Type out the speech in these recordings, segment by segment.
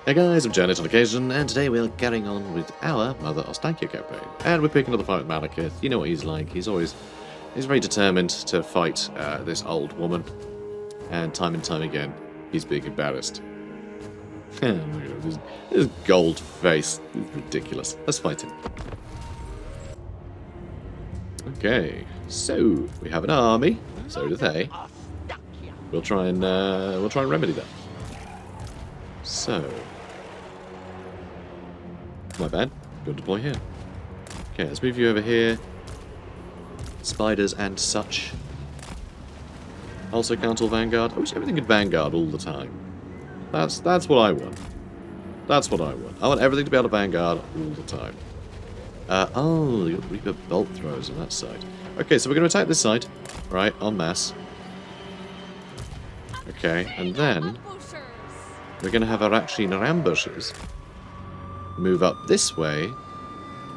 Hey guys, I'm Janet on occasion, and today we're carrying on with our Mother Ostankya campaign. And we're picking up the fight with Malekith. You know what he's like, he's very determined to fight this old woman. And time again, he's being embarrassed. Look at him, this gold face, it's ridiculous. Let's fight him. Okay, so we have an army, so do they. We'll try and remedy that. So, my bad. Go deploy here. Okay, let's move you over here. Spiders and such. Also count all Vanguard. I wish everything could Vanguard all the time. That's what I want. That's what I want. I want everything to be able to Vanguard all the time. Oh, you've got Reaper bolt throws on that side. Okay, so we're going to attack this side, right, en masse. Okay, and then we're going to have our ambushers move up this way,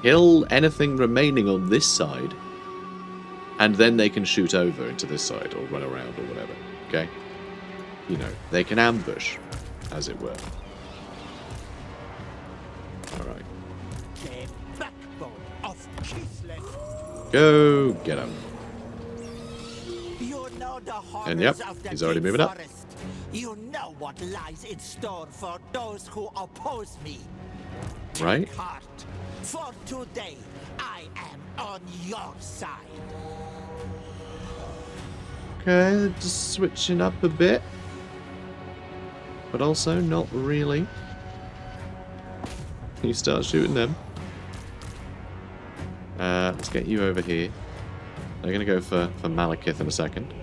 kill anything remaining on this side, and then they can shoot over into this side or run around or whatever. Okay, you know, they can ambush, as it were. All right. Go get him. And yep, he's already moving up. You know what lies in store for those who oppose me. Right. Take heart, for today I am on your side. Okay, just switching up a bit, but also not really. You start shooting them. Let's get you over here. They're gonna go for Malekith in a second.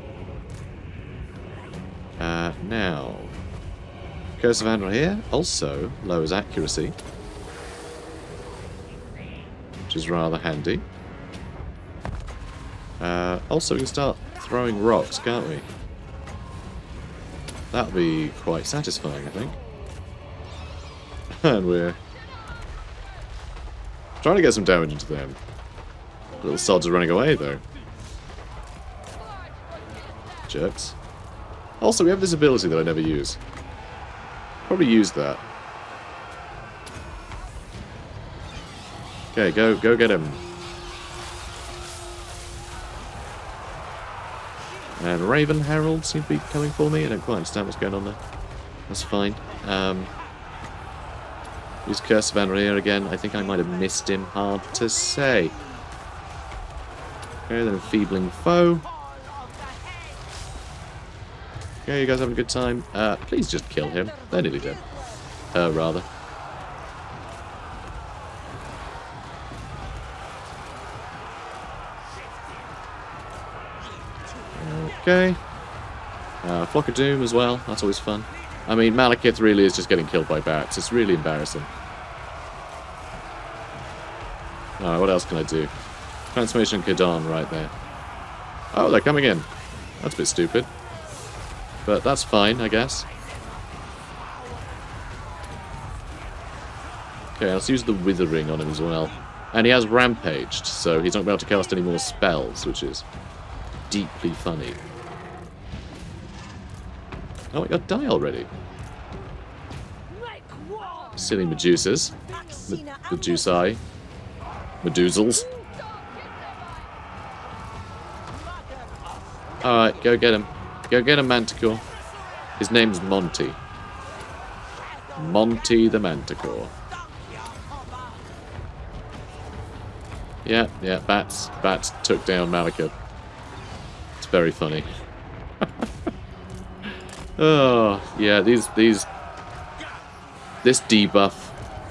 Now, Curse of Andor here also lowers accuracy, which is rather handy. Also, we can start throwing rocks, can't we? That'll be quite satisfying, I think. And we're trying to get some damage into them. Little sods are running away, though. Jerks. Also, we have this ability that I never use. Probably use that. Okay, go get him. And Raven Herald seem to be coming for me. I don't quite understand what's going on there. That's fine. Use Curse of Andor again. I think I might have missed him. Hard to say. Okay, then Enfeebling Foe. Okay, you guys having a good time? Please just kill him. They're nearly dead. Rather. Okay. Flock of Doom as well. That's always fun. I mean, Malekith really is just getting killed by bats. It's really embarrassing. Alright, what else can I do? Transformation Kadon right there. Oh, they're coming in. That's a bit stupid. But that's fine, I guess. Okay, let's use the Withering on him as well. And he has Rampaged, so he's not going to be able to cast any more spells, which is deeply funny. Oh, it got die already. Silly Medusas. Medusae. Medusals. Alright, go get him. Go get him, Manticore. His name's Monty. Monty the Manticore. Yeah, bats took down Malekith. It's very funny. Oh, yeah, this debuff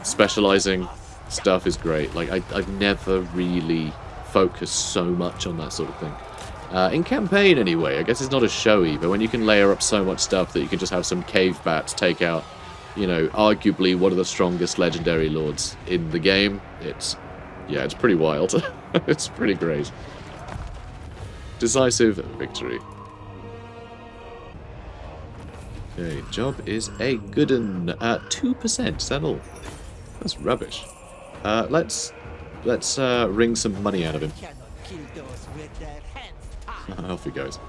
specializing stuff is great. Like, I've never really focused so much on that sort of thing. In campaign, anyway, I guess it's not as showy, but when you can layer up so much stuff that you can just have some cave bats take out, you know, arguably one of the strongest legendary lords in the game, it's pretty wild. It's pretty great. Decisive victory. Okay, job is a good 2%, is that all? That's rubbish. Let's wring some money out of him. Off he goes.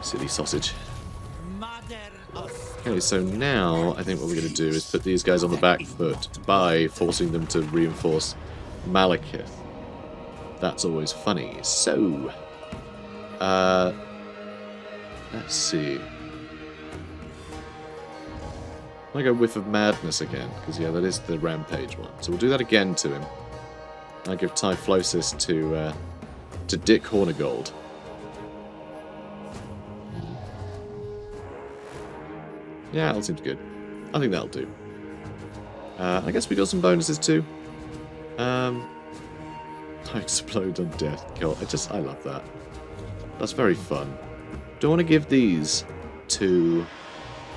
Silly sausage. Mother Ostankya. Okay, so now I think what we're going to do is put these guys on the back foot by forcing them to reinforce Malekith. That's always funny. So, let's see. I go Whiff of Madness again, because yeah, that is the Rampage one. So we'll do that again to him. I give Typhlosis to Dick Hornigold. Yeah, that seems good. I think that'll do. I guess we got some bonuses too. I explode on death. God, I love that. That's very fun. Do I want to give these to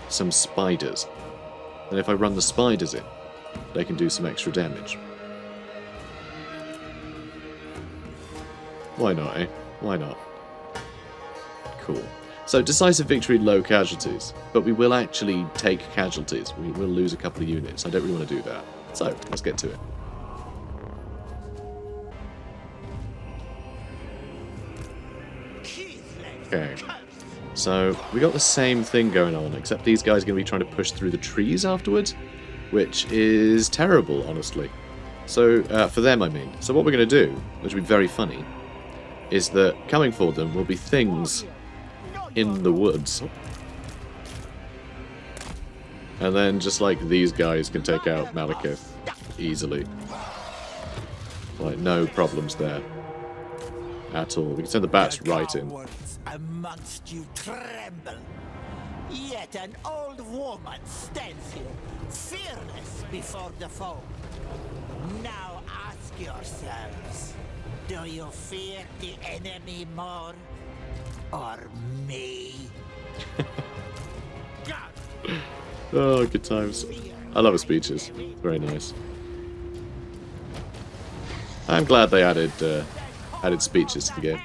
some spiders? And if I run the spiders in, they can do some extra damage. Why not, eh? Why not? Cool. So, decisive victory, low casualties. But we will actually take casualties. We will lose a couple of units. I don't really want to do that. So, let's get to it. Okay. So, we got the same thing going on, except these guys are going to be trying to push through the trees afterwards, which is terrible, honestly. So, for them, I mean. So what we're going to do, which will be very funny, is that coming for them will be things in the woods. And then just like these guys can take out Malekith easily. Like, no problems there. At all. We can send the bats right in. Amongst you tremble. Yet an old woman stands here, fearless before the foe. Now ask yourselves, do you fear the enemy more? Or me? Oh, good times. I love his speeches. Very nice. I'm glad they added speeches to the game.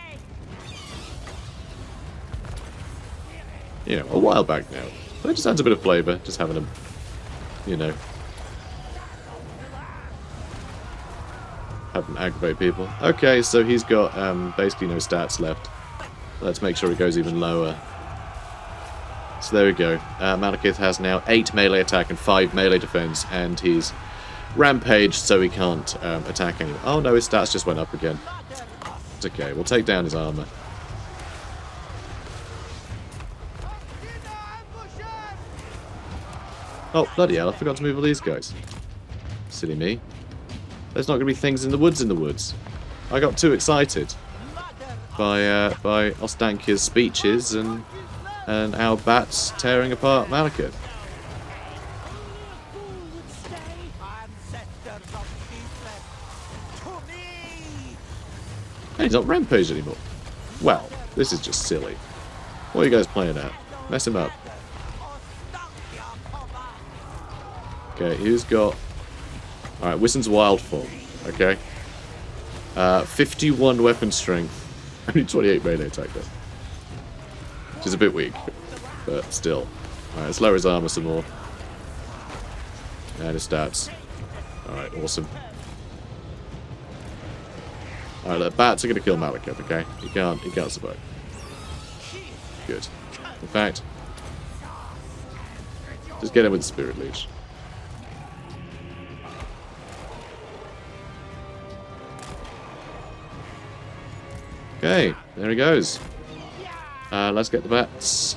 You know, a while back now. But it just adds a bit of flavour, just having them, you know, have them aggravate people. Okay, so he's got basically no stats left. Let's make sure it goes even lower. So there we go. Malekith has now 8 melee attack and 5 melee defense, and he's rampaged, so he can't attack anyone. Oh no, his stats just went up again. It's okay, we'll take down his armor. Oh, bloody hell, I forgot to move all these guys. Silly me. There's not going to be things in the woods. I got too excited by Ostankya's speeches and our bats tearing apart Malekith. And he's not rampaged anymore. Well, this is just silly. What are you guys playing at? Mess him up. Okay, who's got... Alright, Wissen's Wild Form. Okay. 51 weapon strength. Only 28 melee attack though. Which is a bit weak. But still. Alright, let's lower his armor some more. And his stats. Alright, awesome. Alright, the bats are going to kill Malekith, okay? He can't survive. Good. In fact, just get him with the Spirit Leech. Okay, there he goes. Let's get the bats.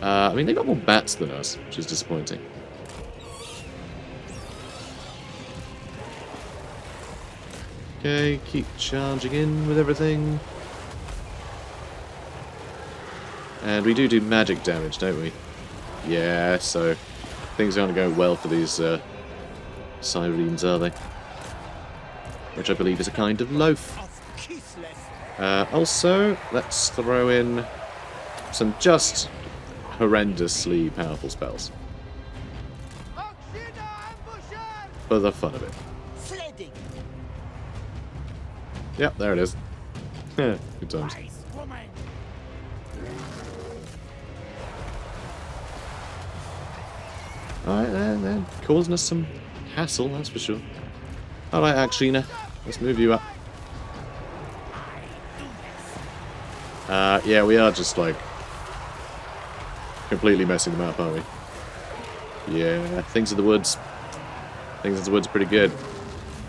I mean, they got more bats than us, which is disappointing. Okay, keep charging in with everything. And we do magic damage, don't we? Yeah, so things aren't going well for these Syrenes, are they? Which I believe is a kind of loaf. Also, let's throw in some just horrendously powerful spells. For the fun of it. Yep, there it is. Good times. Alright, they're causing us some hassle, that's for sure. Alright, Akshina, let's move you up. Yeah, we are just, like, completely messing them up, aren't we? Yeah, Things in the Woods. Things in the Woods are pretty good.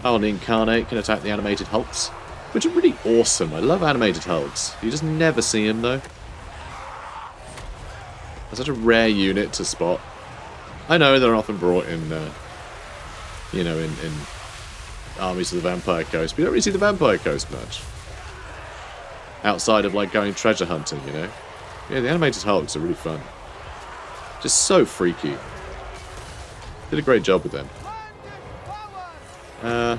Oh, and the Incarnate can attack the animated hulks, which are really awesome. I love animated hulks. You just never see them, though. They're such a rare unit to spot. I know they're often brought in, you know, in armies of the Vampire Coast, but you don't really see the Vampire Coast much. Outside of, like, going treasure hunting, you know? Yeah, the animated hulks are really fun. Just so freaky. Did a great job with them. Oh,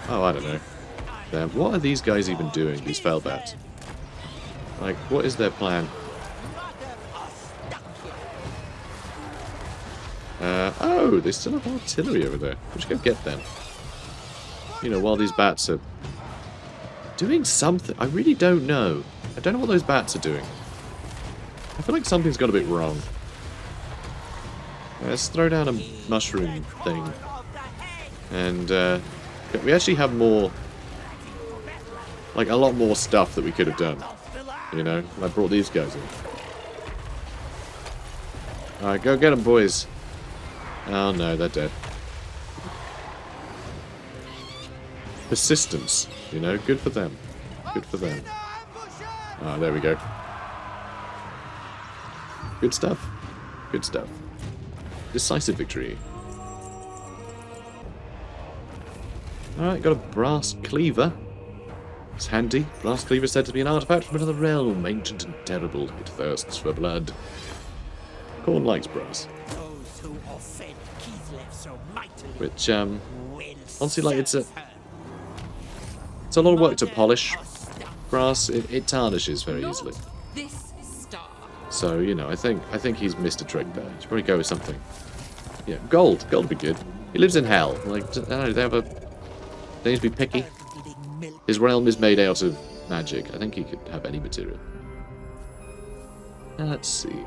I don't know. Damn, what are these guys even doing, these Felbats? Like, what is their plan? Oh, they still have artillery over there. We should go get them. You know, while these bats are doing something. I really don't know. I don't know what those bats are doing. I feel like something's got a bit wrong. Let's throw down a mushroom thing. And, we actually have more, like, a lot more stuff that we could have done. You know? I brought these guys in. Alright, go get them, boys. Oh no, they're dead. Persistence, you know? Good for them. Good for them. Ah, there we go. Good stuff. Good stuff. Decisive victory. Alright, got a brass cleaver. It's handy. Brass cleaver is said to be an artifact from another realm, ancient and terrible. It thirsts for blood. Khorne likes brass. Which, honestly, like, it's a lot of work to polish brass. It tarnishes very easily. So, you know, I think he's missed a trick there. He should probably go with something. Yeah, gold. Gold would be good. He lives in hell. Like, I don't know, they need to be picky. His realm is made out of magic. I think he could have any material. Let's see.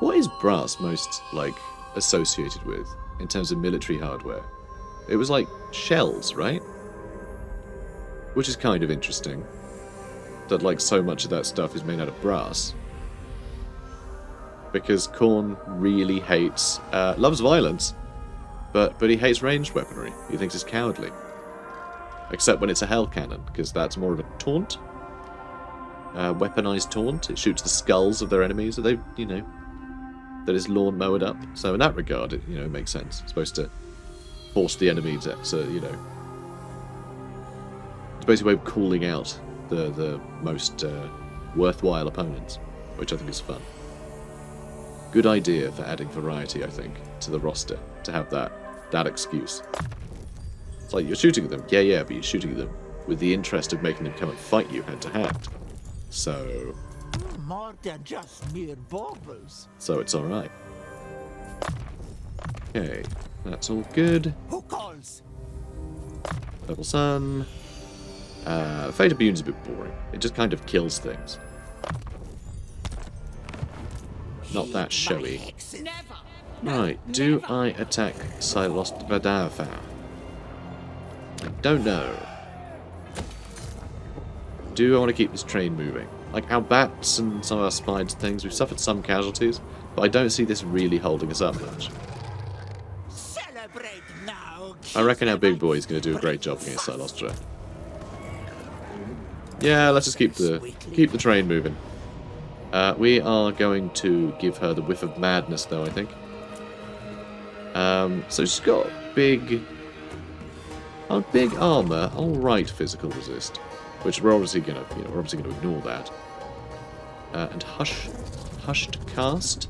What is brass most, like, associated with in terms of military hardware? It was like shells, right? Which is kind of interesting. That, like, so much of that stuff is made out of brass. Because Khorne really hates, loves violence, but he hates ranged weaponry. He thinks it's cowardly. Except when it's a hell cannon, because that's more of a taunt. Weaponized taunt. It shoots the skulls of their enemies that they, you know, that is lawn mowed up. So in that regard, it, you know, it makes sense. It's supposed to force the enemy to, you know, it's basically a way of calling out the most worthwhile opponents, which I think is fun. Good idea for adding variety, I think, to the roster, to have that excuse. It's like, you're shooting at them, yeah, but you're shooting at them with the interest of making them come and fight you hand to hand. So... more than just mere baubles. So it's alright. Okay, that's all good. Who calls? Purple Sun. Fate of Bune's a bit boring. It just kind of kills things. Not that showy. Right, do I attack Silost Vadafa? I don't know. Do I want to keep this train moving? Like, our bats and some of our spines and things, we've suffered some casualties, but I don't see this really holding us up much. Celebrate now. I reckon our big boy is going to do a great job against Silostra. Yeah, let's just keep the train moving. We are going to give her the whiff of madness, though, I think. So she's got big armor, alright physical resist, which we're obviously gonna, you know, we're obviously gonna ignore that. And hushed cast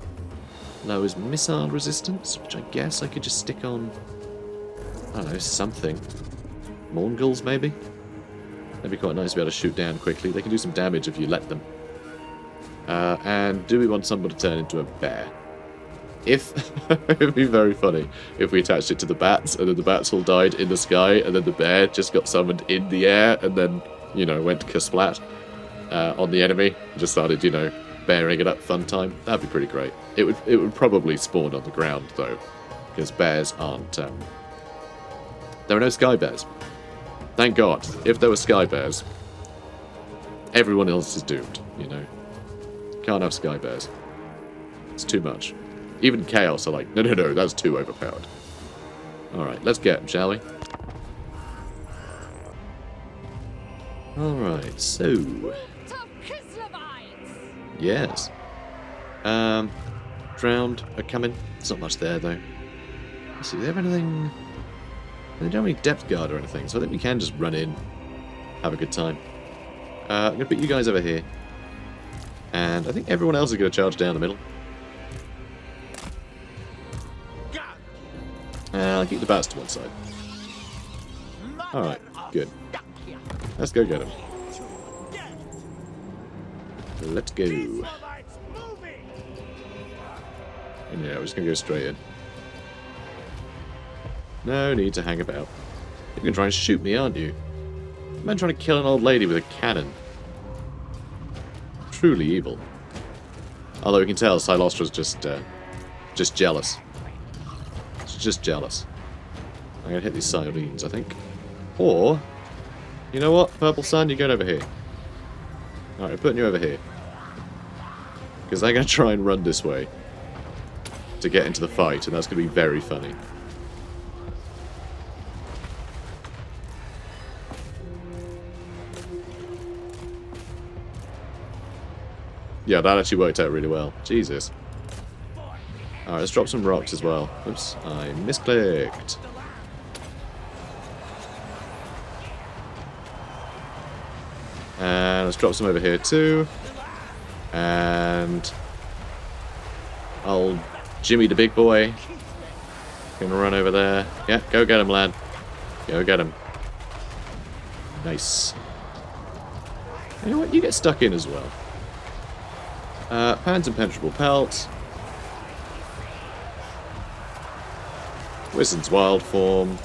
lowers missile resistance, which I guess I could just stick on, I don't know, something. Mongols, maybe? That'd be quite nice to be able to shoot down quickly. They can do some damage if you let them. And do we want someone to turn into a bear? It'd be very funny if we attached it to the bats, and then the bats all died in the sky, and then the bear just got summoned in the air, and then, you know, went kersplat on the enemy, and just started, you know, bearing it up fun time. That'd be pretty great. It would probably spawn on the ground, though, because bears aren't, there are no sky bears. Thank God. If there were sky bears, everyone else is doomed, you know. Can't have Sky Bears. It's too much. Even Chaos are like, no, no, no, that's too overpowered. Alright, let's get them, shall we? Alright, so... Yes. Drowned are coming. There's not much there, though. Let's see, do they have anything... They don't have any depth guard or anything, so I think we can just run in. Have a good time. I'm going to put you guys over here. And I think everyone else is going to charge down the middle. I'll keep the bats to one side. Alright, good. Let's go get him. Let's go. And yeah, we're just going to go straight in. No need to hang about. You're going to try and shoot me, aren't you? Man trying to kill an old lady with a cannon. Truly evil. Although we can tell Silostra's just jealous. She's just jealous. I'm going to hit these sardines, I think. Or, you know what, Purple Sun, you're going over here. Alright, I'm putting you over here. Because they're going to try and run this way to get into the fight, and that's going to be very funny. Yeah, that actually worked out really well. Jesus. Alright, let's drop some rocks as well. Oops, I misclicked. And let's drop some over here too. And I'll Jimmy the big boy. Gonna run over there. Yeah, go get him, lad. Go get him. Nice. You know what? You get stuck in as well. Pan's impenetrable pelt. Wizard's wild form.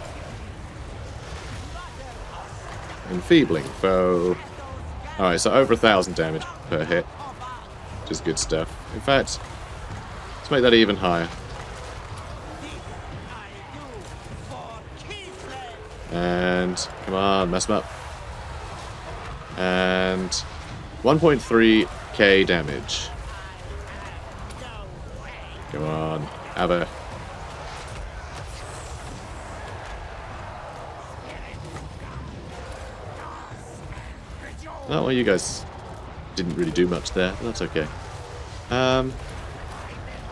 Enfeebling foe. Alright, so over 1,000 damage per hit. Which is good stuff. In fact, let's make that even higher. And come on, mess them up. And 1.3k damage. Come on, have a. Oh, well, you guys didn't really do much there, but that's okay.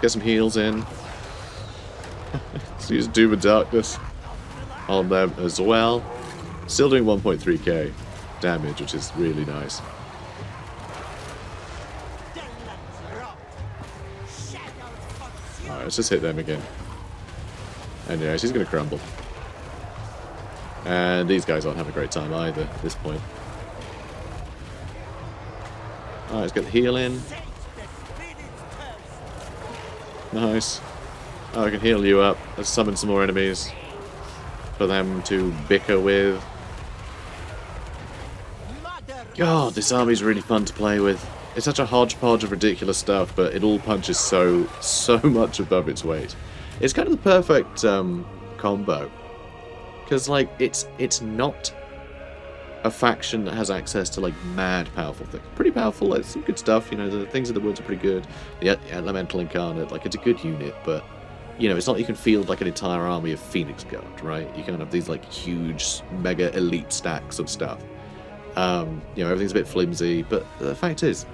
Get some heals in. Let's use Doom and Darkness on them as well. Still doing 1.3k damage, which is really nice. Alright, let's just hit them again. And yeah, she's going to crumble. And these guys aren't having a great time either at this point. Alright, let's get the heal in. Nice. Oh, I can heal you up. Let's summon some more enemies for them to bicker with. God, this army's really fun to play with. It's such a hodgepodge of ridiculous stuff, but it all punches so much above its weight. It's kind of the perfect combo. Because, like, it's not a faction that has access to, like, mad powerful things. Pretty powerful, like, some good stuff, you know, the things in the woods are pretty good. The Elemental Incarnate, like, it's a good unit, but, you know, it's not like you can field, like, an entire army of Phoenix Guard, right? You can have these, like, huge, mega elite stacks of stuff. You know, everything's a bit flimsy, but the fact is,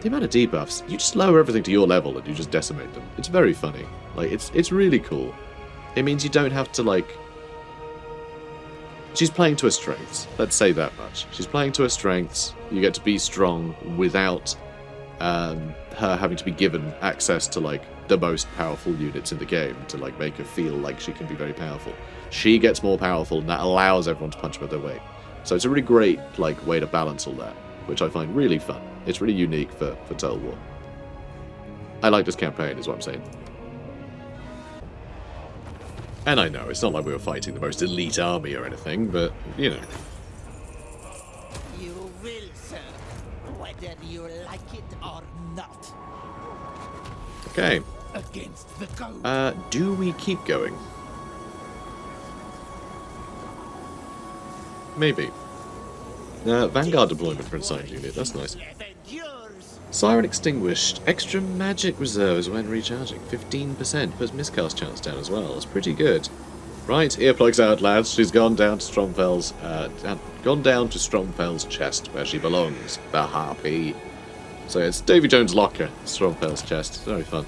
the amount of debuffs, you just lower everything to your level and you just decimate them. It's very funny. Like, it's really cool. It means you don't have to, like... She's playing to her strengths. Let's say that much. She's playing to her strengths. You get to be strong without her having to be given access to, like, the most powerful units in the game to, like, make her feel like she can be very powerful. She gets more powerful, and that allows everyone to punch above their weight. So it's a really great, like, way to balance all that, which I find really fun. It's really unique for Total War. I like this campaign, is what I'm saying. And I know, it's not like we were fighting the most elite army or anything, but, you know. You will, sir, whether you like it or not. Okay. Against the code. Do we keep going? Maybe. Vanguard deployment for assigned unit, that's nice. Siren extinguished. Extra magic reserves when recharging. 15%. Puts miscast chance down as well. That's pretty good. Right, earplugs out, lads. She's gone down to Stromfeld's chest, where she belongs. The harpy. So it's Davy Jones' locker. Stromfeld's chest. It's very fun.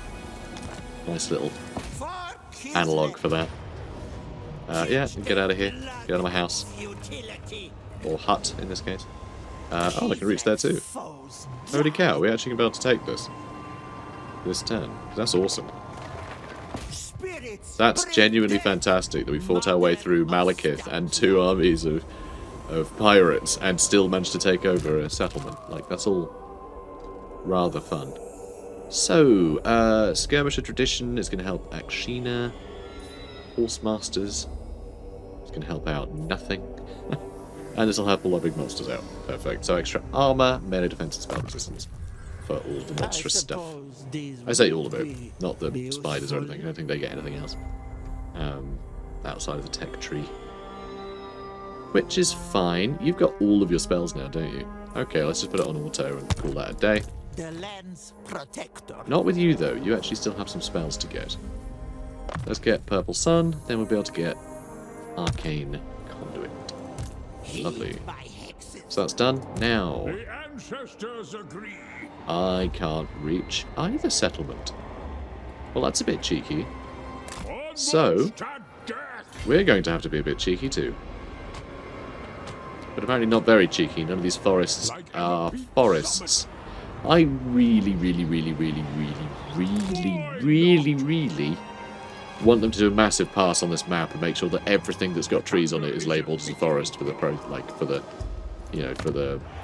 Nice little analog for that. Yeah, get out of here. Get out of my house. Or hut, in this case. Oh, I can reach there too. Holy cow, we're actually going to be able to take this turn. That's awesome. That's genuinely fantastic that we fought our way through Malekith and 2 armies of pirates and still managed to take over a settlement. Like, that's all rather fun. So, Skirmisher Tradition is going to help Akshina. Horsemasters is going to help out nothing. And this will help all our big monsters out. Perfect. So extra armor, melee defense, and spell resistance for all the monstrous stuff. I say all of it, not the spiders or anything. I don't think they get anything else outside of the tech tree. Which is fine. You've got all of your spells now, don't you? Okay, let's just put it on auto and call that a day. The lens protector. Not with you, though. You actually still have some spells to get. Let's get Purple Sun, then we'll be able to get Arcane Conduit. Lovely. So that's done. Now, The ancestors agree. I can't reach either settlement. Well, that's a bit cheeky. So, Almost to death. we're going to have to be a bit cheeky too. But apparently not very cheeky. None of these forests are forests. I really want them to do a massive pass on this map and make sure that everything that's got trees on it is labelled as a forest for the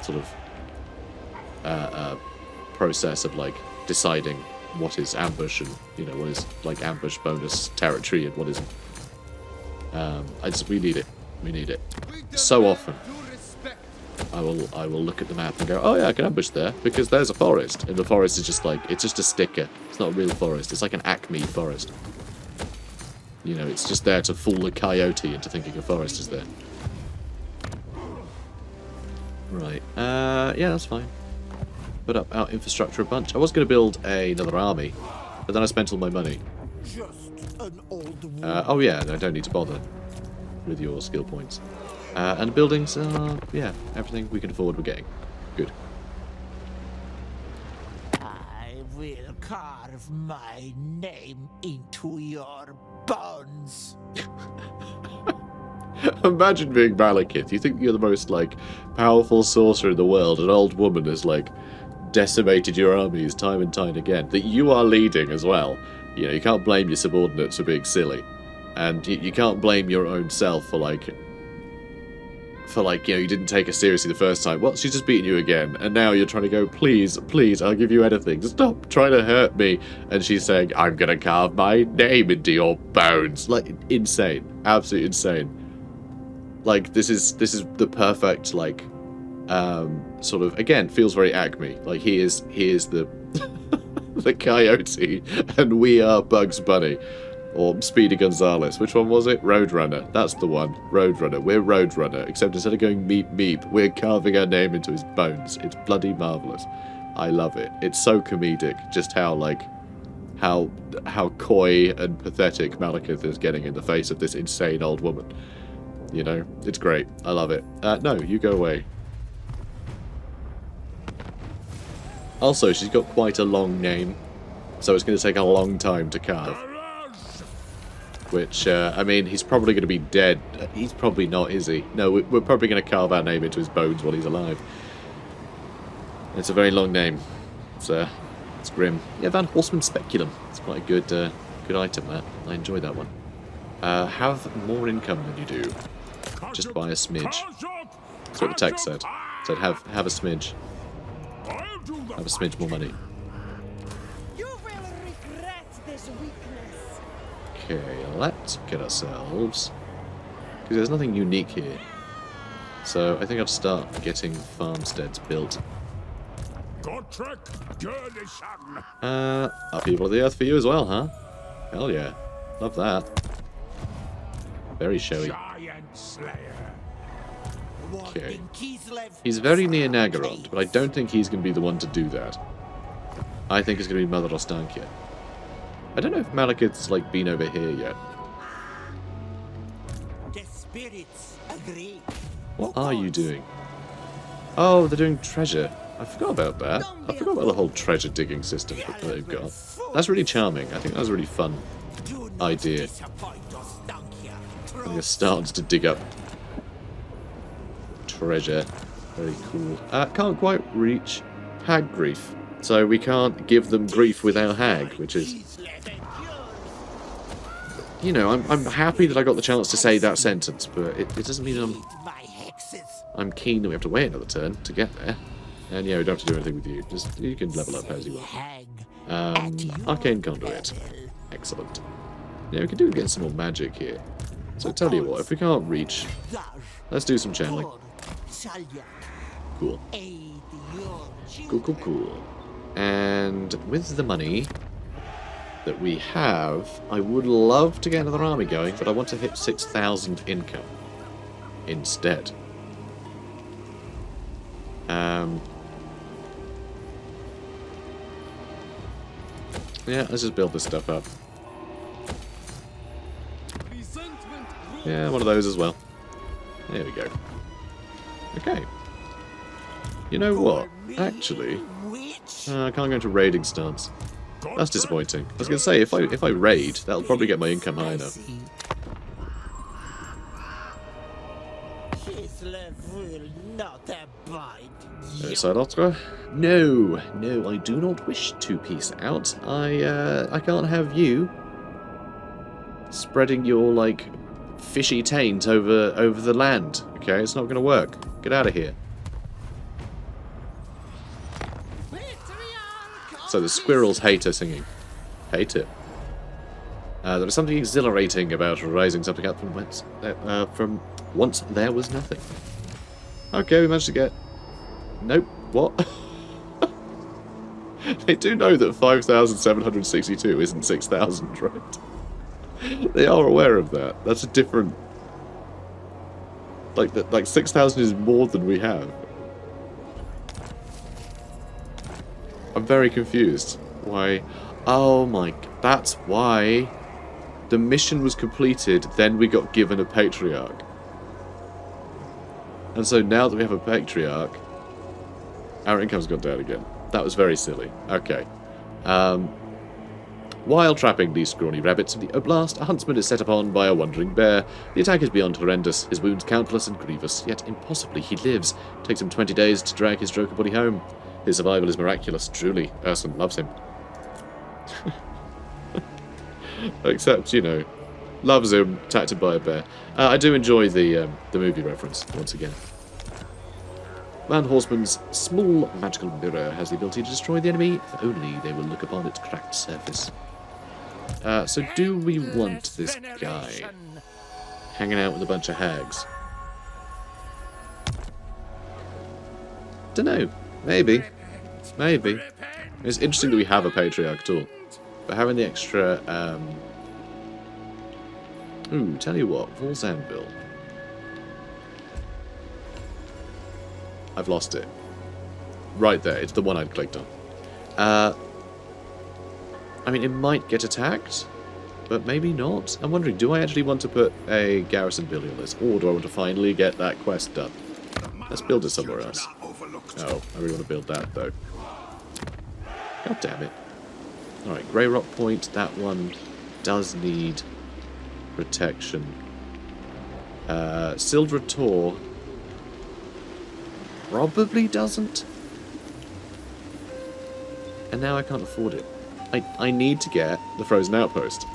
sort of process of like deciding what is ambush and what is like ambush bonus territory and what isn't. We need it. We need it. So often I will look at the map and go, oh yeah, I can ambush there because there's a forest, and the forest is just like, it's just a sticker. It's not a real forest. It's like an Acme forest. It's just there to fool a coyote into thinking a forest is there. Right. Yeah, that's fine. Put up our infrastructure a bunch. I was going to build another army, but then I spent all my money. Just an old woman. Oh yeah, I don't need to bother with your skill points. And the buildings are, yeah, everything we can afford we're getting. Good. I will carve my name into your bones. Imagine being Malekith. You think you're the most, like, powerful sorcerer in the world. An old woman has, like, decimated your armies time and time again. That you are leading as well. You can't blame your subordinates for being silly. And you can't blame your own self for, you didn't take her seriously the first time. Well, she's just beaten you again. And now you're trying to go, please, please, I'll give you anything. Stop trying to hurt me. And she's saying, I'm going to carve my name into your bones. Like, insane. Absolutely insane. Like, this is the perfect, sort of, again, feels very Acme. Like, he is the the coyote, and we are Bugs Bunny. Or Speedy Gonzales. Which one was it? Roadrunner. That's the one. Roadrunner. We're Roadrunner. Except instead of going meep meep, we're carving our name into his bones. It's bloody marvellous. I love it. It's so comedic. Just how coy and pathetic Malekith is getting in the face of this insane old woman. It's great. I love it. No, you go away. Also, she's got quite a long name, so it's going to take a long time to carve. Which, I mean, he's probably going to be dead. He's probably not, is he? No, we're probably going to carve our name into his bones while he's alive. It's a very long name. It's grim. Yeah, Van Horseman Speculum. It's quite a good item, that. I enjoy that one. Have more income than you do. Just buy a smidge. That's what the text said. It said, have a smidge. Have a smidge more money. You will regret this weakness. Okay, let's get ourselves... Because there's nothing unique here. So I think I'll start getting farmsteads built. Upheaval of the Earth for you as well, huh? Hell yeah. Love that. Very showy. Okay. He's very near NAGGAROND, but I don't think he's going to be the one to do that. I think it's going to be Mother Ostankya. I don't know if Malekith's like been over here yet. The spirits agree. What are you doing? Oh, they're doing treasure. I forgot about that. I forgot about the whole treasure digging system that they've got. That's really charming. I think that was a really fun idea. I'm just starting to dig up treasure. Very cool. Can't quite reach hag grief. So we can't give them grief without hag, which is... You know, I'm happy that I got the chance to say that sentence, but it doesn't mean I'm keen that we have to wait another turn to get there. And yeah, we don't have to do anything with you. Just you can level up as you want. Arcane Conduit. Excellent. Yeah, we can do get some more magic here. So tell you what, if we can't reach, let's do some channeling. Cool. Cool. And with the money that we have, I would love to get another army going, but I want to hit 6,000 income instead. Yeah, let's just build this stuff up. Yeah, one of those as well. There we go. Okay. You know what? Actually, I can't go into raiding stance. That's disappointing. I was going to say, if I raid, that'll probably get my income high enough. No, I do not wish to peace out. I can't have you spreading your, like, fishy taint over the land. Okay, it's not going to work. Get out of here. So the squirrels hate her singing. Hate it. There is something exhilarating about rising something up from once there was nothing. Okay, we managed to get... Nope. What? They do know that 5,762 isn't 6,000, right? They are aware of that. That's a different... Like 6,000 is more than we have. I'm very confused. Why? Oh my... That's why the mission was completed, then we got given a patriarch. And so now that we have a patriarch, our income's gone down again. That was very silly. Okay. While trapping these scrawny rabbits in the Oblast, a huntsman is set upon by a wandering bear. The attack is beyond horrendous, his wounds countless and grievous, yet impossibly he lives. It takes him 20 days to drag his Joker body home. His survival is miraculous, truly. Urson loves him. Except, you know, loves him, attacked him by a bear. I do enjoy the movie reference, once again. Man Horseman's small magical mirror has the ability to destroy the enemy, if only they will look upon its cracked surface. So do we want this guy hanging out with a bunch of hags? Dunno. Maybe. Maybe. It's interesting that we have a patriarch at all. But having the extra, Ooh, tell you what, Val's Anvil. I've lost it. Right there, it's the one I'd clicked on. I mean, it might get attacked, but maybe not. I'm wondering, do I actually want to put a garrison building on this, or do I want to finally get that quest done? Let's build it somewhere else. Oh, I really want to build that, though. God damn it. Alright, Grey Rock Point, that one does need protection. Sildra Tor probably doesn't. And now I can't afford it. I need to get the Frozen Outpost.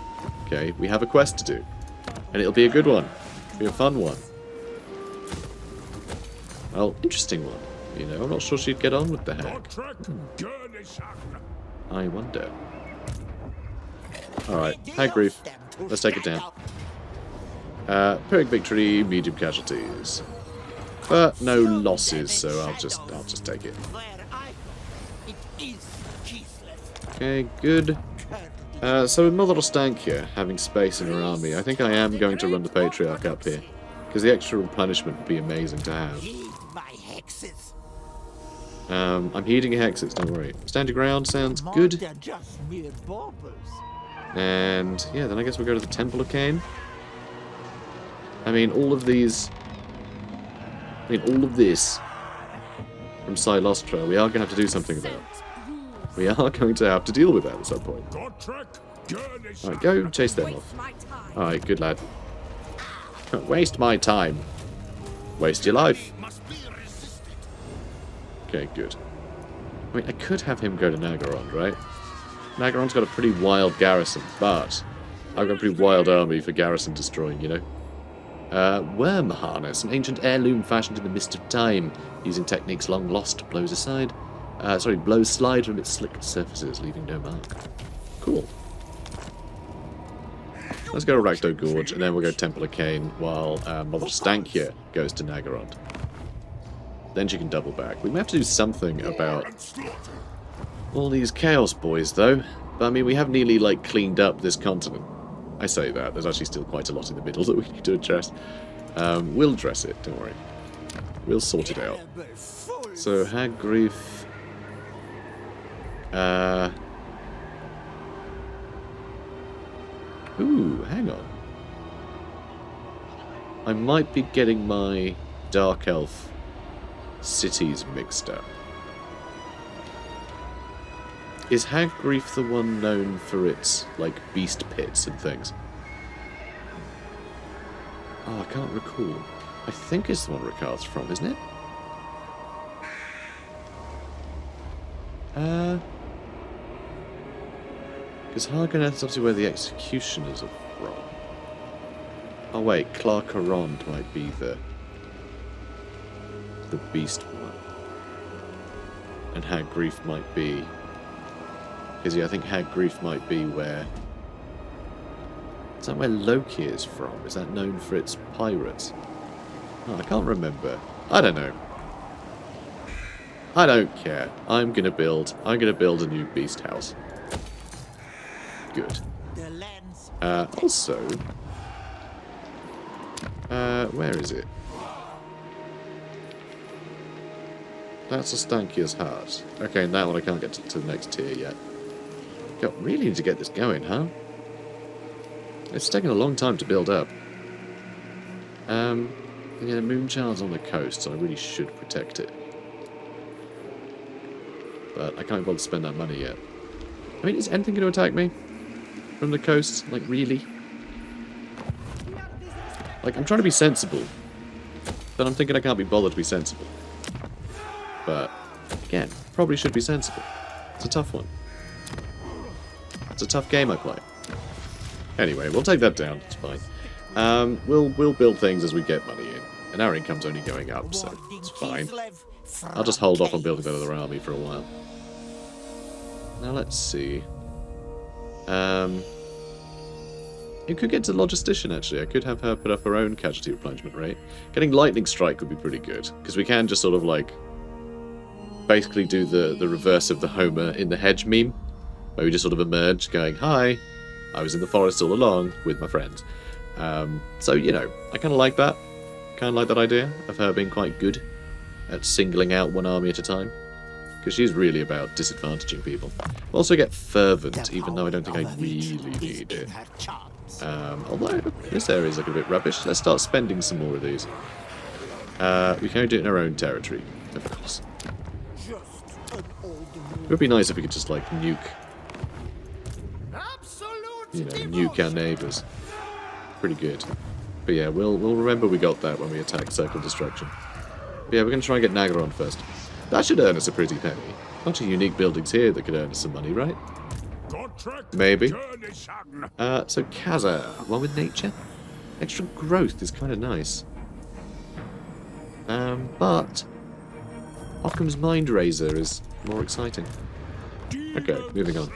Okay, we have a quest to do. And it'll be a good one. It'll be a fun one. Well, interesting one. You know, I'm not sure she'd get on with the hack. I wonder. Alright, high grief. Let's take it down. Pyrrhic victory, medium casualties. But no losses, so I'll just take it. Okay, good. So with Mother Ostankya having space in her army, I think I am going to run the Patriarch up here. Because the extra punishment would be amazing to have. I'm heeding hexes, don't worry. Stand your ground sounds More good. than just mere baubles. And yeah, then I guess we'll go to the Temple of Cain. I mean, all of these... all of this from Silostra, we are going to have to do something about. We are going to have to deal with that at some point. Alright, go chase them off. Alright, good lad. Don't waste my time. Waste your life. Okay, good. I mean, I could have him go to Naggarond, right? Naggarond's got a pretty wild garrison, but I've got a pretty wild army for garrison destroying, you know? Worm harness, an ancient heirloom fashioned in the mist of time, using techniques long lost, blows slide from its slick surfaces, leaving no mark. Cool. Let's go to Rakdo Gorge, and then we'll go Temple of Cain, while Mother Ostankya goes to Naggarond. Then she can double back. We may have to do something about all these Chaos boys, though. But I mean, we have nearly, like, cleaned up this continent. I say that. There's actually still quite a lot in the middle that we need to address. We'll address it, don't worry. We'll sort it out. So, Hagriff... Ooh, hang on. I might be getting my Dark Elf cities mixed up. Is Hagriff the one known for its, like, beast pits and things? Oh, I can't recall. I think it's the one Ricard's from, isn't it? Because Hargoneth is obviously where the executioners are from. Oh wait, Clarkarond might be the beast one. And Hagriff might be... Because yeah, I think Hagriff might be where... Is that where Loki is from? Is that known for its pirates? Oh, I can't remember. I don't know. I don't care. I'm gonna build a new beast house. Good. Also... where is it? That's Ostankya's heart. Okay, and that one I can't get to the next tier yet. God, really need to get this going, huh? It's taken a long time to build up. Yeah, Moonchild's on the coast, so I really should protect it. But I can't bother to spend that money yet. I mean, is anything going to attack me? From the coast? Like, really? Like, I'm trying to be sensible. But I'm thinking I can't be bothered to be sensible. But, again, probably should be sensible. It's a tough one. It's a tough game I play. Anyway, we'll take that down. It's fine. We'll build things as we get money in. And our income's only going up, so it's fine. I'll just hold off on building that other army for a while. Now let's see. It could get to Logistician, actually. I could have her put up her own casualty replenishment rate. Getting Lightning Strike would be pretty good, because we can just sort of, like, basically do the reverse of the Homer in the hedge meme, where we just sort of emerge going, hi, I was in the forest all along with my friends. So, you know, I kind of like that. Kind of like that idea of her being quite good at singling out one army at a time. Because she's really about disadvantaging people. We'll also get Fervent, even though I don't think I really need it. Although, this area's looking a bit rubbish. Let's start spending some more of these. We can only do it in our own territory, of course. It would be nice if we could just, like, nuke... You know, nuke our neighbours. Pretty good. But yeah, we'll remember we got that when we attack Circle Destruction. But yeah, we're going to try and get Naggarond first. That should earn us a pretty penny. Bunch of unique buildings here that could earn us some money, right? Maybe. So Kaza, one with nature? Extra growth is kind of nice. But Occam's Mind Razor is more exciting. Okay, moving on.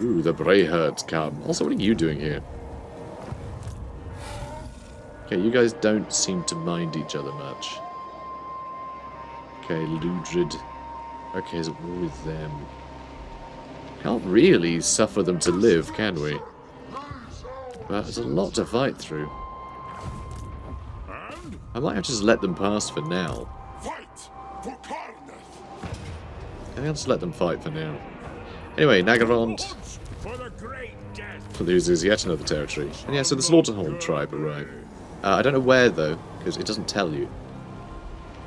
Ooh, the Brayherds come. Also, what are you doing here? Okay, you guys don't seem to mind each other much. Okay, Ludrid. Okay, is it war with them? Can't really suffer them to live, can we? But there's a lot to fight through. I might have to just let them pass for now. Fight for Karnath. I think I'll just let them fight for now. Anyway, NAGGAROND For the great death. loses yet another territory. And yeah, so the Slaughterhorn tribe arrive. I don't know where, though, because it doesn't tell you.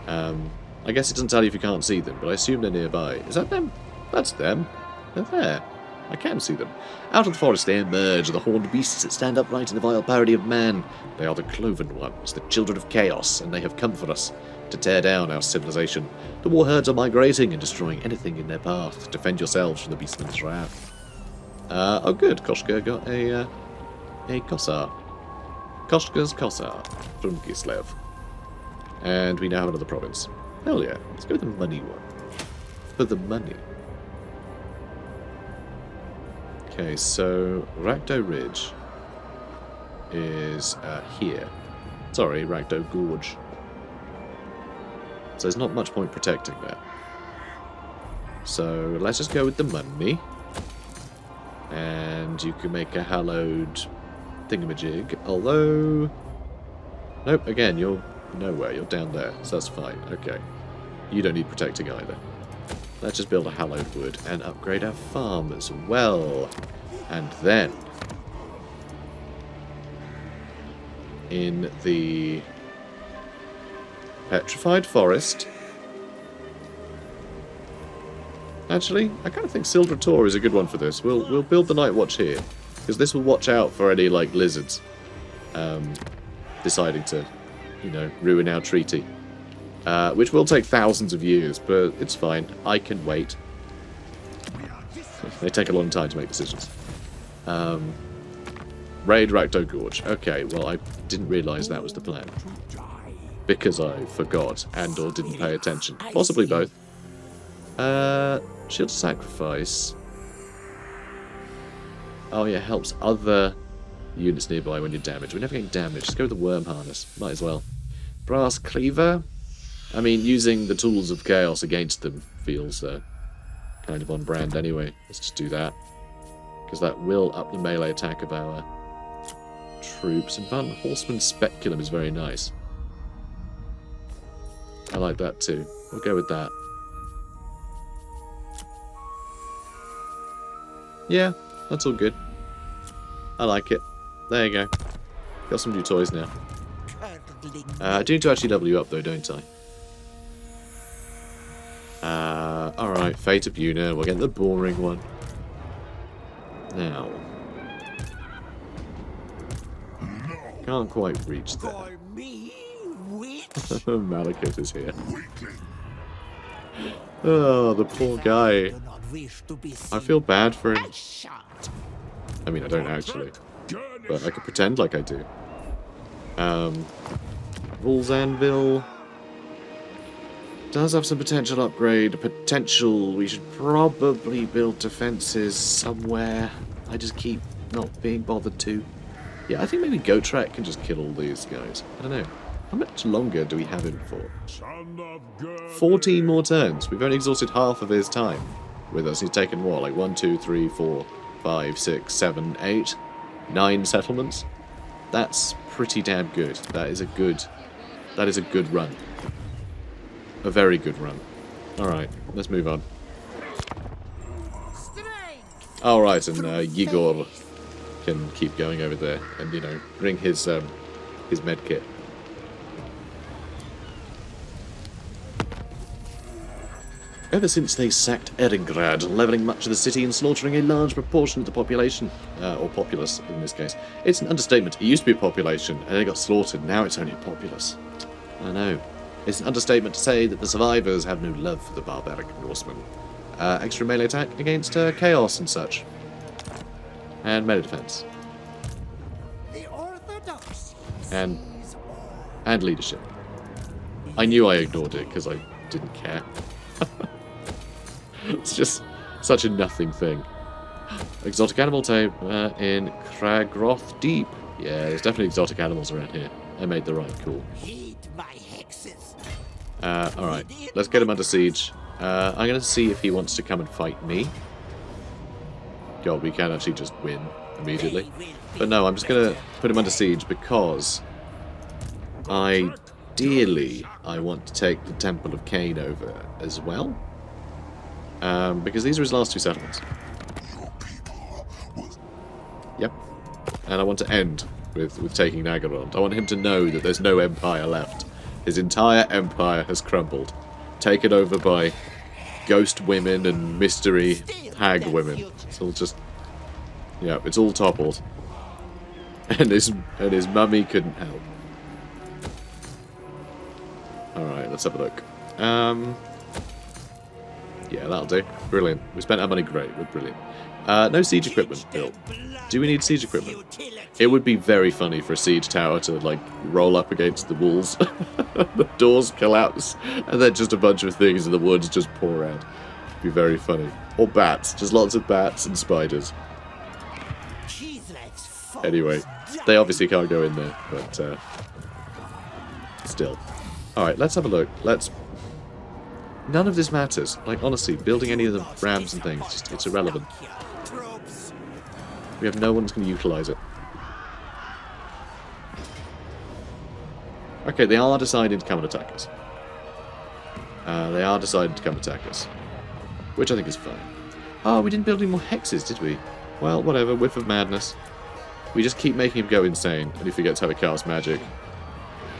I guess it doesn't tell you if you can't see them, but I assume they're nearby. Is that them? That's them. They're there. I can see them. Out of the forest they emerge, the horned beasts that stand upright in the vile parody of man. They are the cloven ones, the children of chaos, and they have come for us to tear down our civilization. The war herds are migrating and destroying anything in their path. Defend yourselves from the beastmen's wrath. Oh good, Koshka got a Kossar. Koshka's Kossar from Kislev. And we now have another province. Hell yeah, let's go with the money one. For the money. Okay, so Rakdo Ridge is here. Sorry, Rakdo Gorge. So there's not much point protecting that. So let's just go with the money. And you can make a hallowed thingamajig. Although... Nope, again, you're nowhere. You're down there, so that's fine. Okay. You don't need protecting either. Let's just build a hallowed wood and upgrade our farm as well. And then, in the petrified forest, actually, I kind of think Sildra Tor is a good one for this. We'll build the Night Watch here, because this will watch out for any like lizards deciding to, you know, ruin our treaty. Which will take thousands of years, but it's fine. I can wait. They take a long time to make decisions. Raid Rakdo Gorge. Okay, well, I didn't realise that was the plan. Because I forgot and or didn't pay attention. Possibly both. Shield Sacrifice. Oh yeah, helps other units nearby when you're damaged. We're never getting damaged. Let's go with the Worm Harness. Might as well. Brass Cleaver. I mean, using the tools of chaos against them feels kind of on brand anyway. Let's just do that. Because that will up the melee attack of our troops. And Van Horseman Speculum is very nice. I like that too. We'll go with that. Yeah, that's all good. I like it. There you go. Got some new toys now. I do need to actually level you up though, don't I? Alright, Fate of Una. We'll get the boring one. Now. Can't quite reach there. For me, witch? Malekith is here. Oh, the poor guy. Do not wish to be I feel bad for him. shot. I mean, I don't actually. But I could pretend like I do. Bull's Anvil does have some potential upgrade. Potential. We should probably build defenses somewhere. I just keep not being bothered to. Yeah, I think maybe Gotrek can just kill all these guys. I don't know. How much longer do we have him for? 14 more turns. We've only exhausted half of his time with us. He's taken what, like 1, 2, 3, 4, 5, 6, 7, 8, 9 settlements. That's pretty damn good. That is a good run. A very good run. Alright, let's move on. Alright, and Yigor can keep going over there and, you know, bring his med kit. Ever since they sacked Eringrad, levelling much of the city and slaughtering a large proportion of the population, or populace in this case. It's an understatement. It used to be a population, and they got slaughtered. Now it's only a populace. I know. It's an understatement to say that the survivors have no love for the barbaric Norsemen. Extra melee attack against chaos and such. And melee defense. The orthodox. And leadership. I knew I ignored it because I didn't care. It's just such a nothing thing. Exotic animal tape in Kragroth Deep. Yeah, there's definitely exotic animals around here. I made the right call. Heed my hexes. Alright, let's get him under siege. I'm going to see if he wants to come and fight me. God, we can actually just win immediately. But no, I'm just going to put him under siege because I ideally, I want to take the Temple of Cain over as well. Because these are his last 2 settlements. Yep. And I want to end with taking NAGGAROND. I want him to know that there's no empire left. His entire empire has crumbled. Taken over by ghost women and mystery hag women. It's all just... yeah, it's all toppled. And his mummy couldn't help. Alright, let's have a look. Yeah, that'll do. Brilliant. We spent our money great. We're brilliant. No siege equipment built. Do we need siege equipment? It would be very funny for a siege tower to, like, roll up against the walls. The doors collapse, and then just a bunch of things in the woods just pour out. It'd be very funny. Or bats. Just lots of bats and spiders. Anyway, they obviously can't go in there, but, still. Alright, let's have a look. None of this matters. Like, honestly, building any of the rams and things, just, it's irrelevant. We have no one who's going to utilise it. Okay, they are deciding to come and attack us. They are deciding to come attack us. Which I think is fine. Oh, we didn't build any more hexes, did we? Well, whatever, whiff of madness. We just keep making him go insane, and he forgets how to cast magic.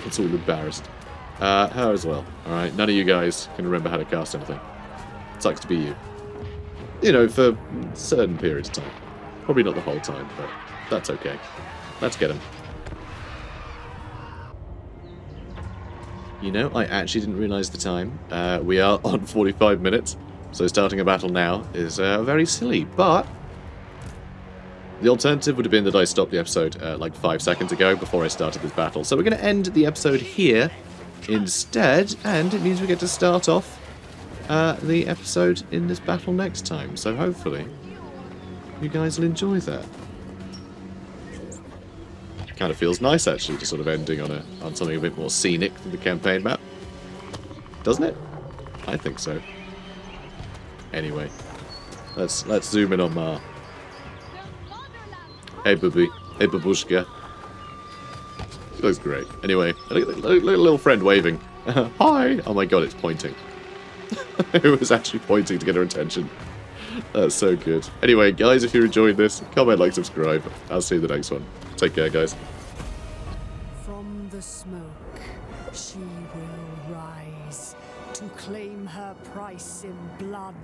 It's all embarrassed. Her as well. Alright, none of you guys can remember how to cast anything. Sucks to be you. You know, for certain periods of time. Probably not the whole time, but that's okay. Let's get him. You know, I actually didn't realise the time. We are on 45 minutes, so starting a battle now is very silly, but the alternative would have been that I stopped the episode like 5 seconds ago before I started this battle. So we're going to end the episode here instead, and it means we get to start off the episode in this battle next time. So hopefully you guys will enjoy that. Kind of feels nice actually, just sort of ending on something a bit more scenic than the campaign map, doesn't it? I think so. Anyway, let's zoom in on Mar. Hey, booby. Hey, babushka. She looks great. Anyway, look at little friend waving. Hi! Oh my god, it's pointing. It was actually pointing to get her attention. That's so good. Anyway, guys, if you enjoyed this, comment, like, subscribe. I'll see you in the next one. Take care, guys. From the smoke, she will rise to claim her price in blood.